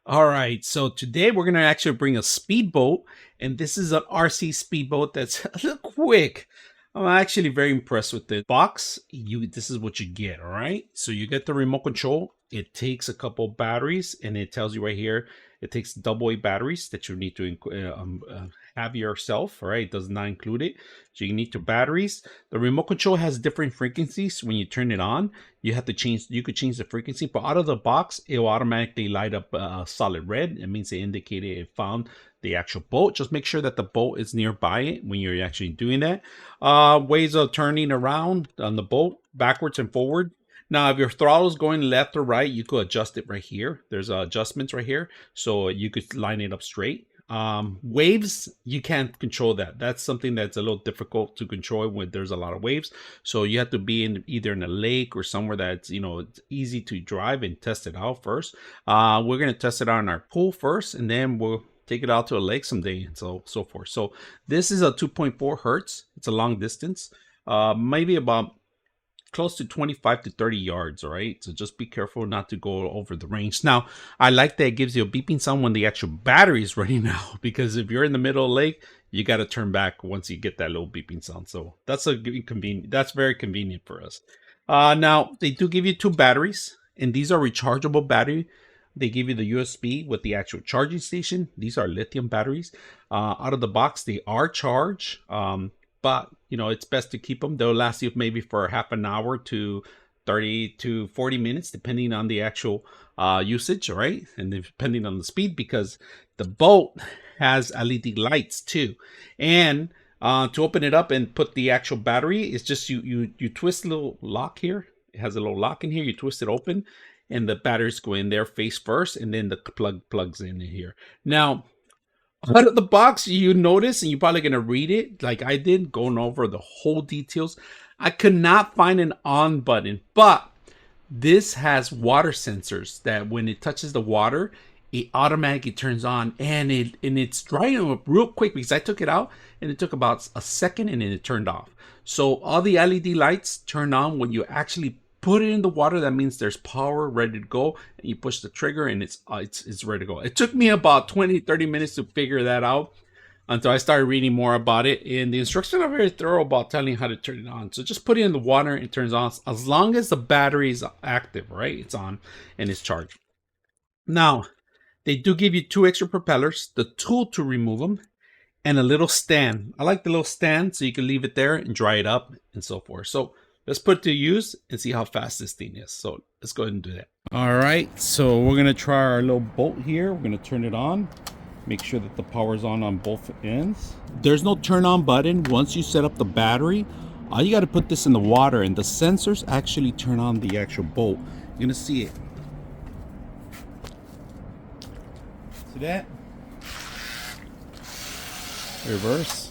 All right, so today we're gonna actually bring a speedboat, and this is an RC speedboat that's a little quick. I'm actually very impressed with the box. This is what you get. All right, so you get the remote control. It takes a couple batteries, and it tells you right here. It takes AA batteries that you need to have yourself. All right, it does not include it. So you need two batteries. The remote control has different frequencies when you turn it on. You have to change, you could change the frequency, but out of the box it will automatically light up solid red. It means it indicated it found the actual boat. Just make sure that the boat is nearby it when you're actually doing that. Ways of turning around on the boat, backwards and forward. Now if your throttle is going left or right, you could adjust it right here. There's adjustments right here, so you could line it up straight. Waves, you can't control that. That's something that's a little difficult to control when there's a lot of waves. So you have to be in either in a lake or somewhere that's, it's easy to drive and test it out first. We're going to test it out in our pool first, and then we'll take it out to a lake someday, and so forth. So this is a 2.4 hertz. It's a long distance, maybe about close to 25 to 30 yards. All right, so just be careful not to go over the range. Now I like that it gives you a beeping sound when the actual battery is running out, because if you're in the middle of the lake, you got to turn back once you get that little beeping sound. So that's that's very convenient for us. Now they do give you two batteries, and these are rechargeable battery. They give you the USB with the actual charging station. These are lithium batteries. Out of the box they are charged, but it's best to keep them. They'll last you maybe for half an hour to 30 to 40 minutes, depending on the actual usage, right? And depending on the speed, because the boat has LED lights too. And to open it up and put the actual battery, it's just you twist a little lock here. It has a little lock in here. You twist it open, and the batteries go in there face first, and then the plug plugs in here. Now, out of the box, you notice, and you're probably going to read it like I did, going over the whole details. I could not find an on button, but this has water sensors that when it touches the water, it automatically turns on, and it's drying up real quick, because I took it out and it took about a second and then it turned off. So all the LED lights turn on when you actually put it in the water. That means there's power ready to go, and you push the trigger and it's ready to go. It took me about 20-30 minutes to figure that out, until I started reading more about it, and the instructions are very thorough about telling you how to turn it on. So just put it in the water and it turns on, as long as the battery is active, right? It's on and it's charged. Now they do give you two extra propellers, the tool to remove them, and a little stand. I like the little stand so you can leave it there and dry it up and so forth. So let's put it to use and see how fast this thing is. So let's go ahead and do that. All right, so we're gonna try our little boat here. We're gonna turn it on. Make sure that the power's on both ends. There's no turn on button. Once you set up the battery, all you got to put this in the water, and the sensors actually turn on the actual boat. You're gonna see it. See that? Reverse.